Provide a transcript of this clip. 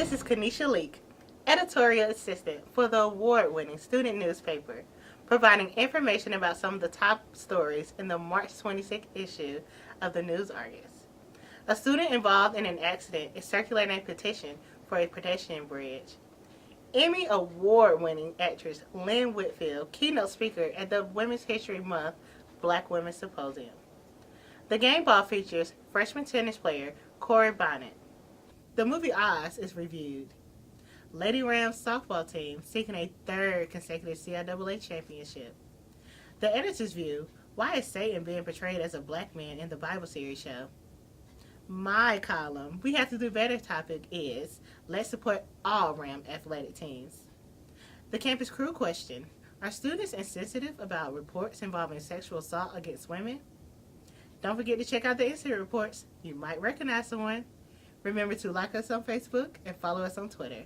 This is Kanisha Leek, editorial assistant for the award-winning student newspaper, providing information about some of the top stories in the March 26th issue of the News Argus. A student involved in an accident is circulating a petition for a pedestrian bridge. Emmy award-winning actress Lynn Whitfield, keynote speaker at the Women's History Month Black Women's Symposium. The game ball features freshman tennis player Corey Bonnet. The movie Oz is reviewed. Lady Rams softball team seeking a third consecutive CIAA championship. The editor's view, why is Satan being portrayed as a black man in the Bible series show? My column, we have to do better topic is, let's support all Ram athletic teams. The campus crew question, are students insensitive about reports involving sexual assault against women? Don't forget to check out the incident reports. You might recognize someone. Remember to like us on Facebook and follow us on Twitter.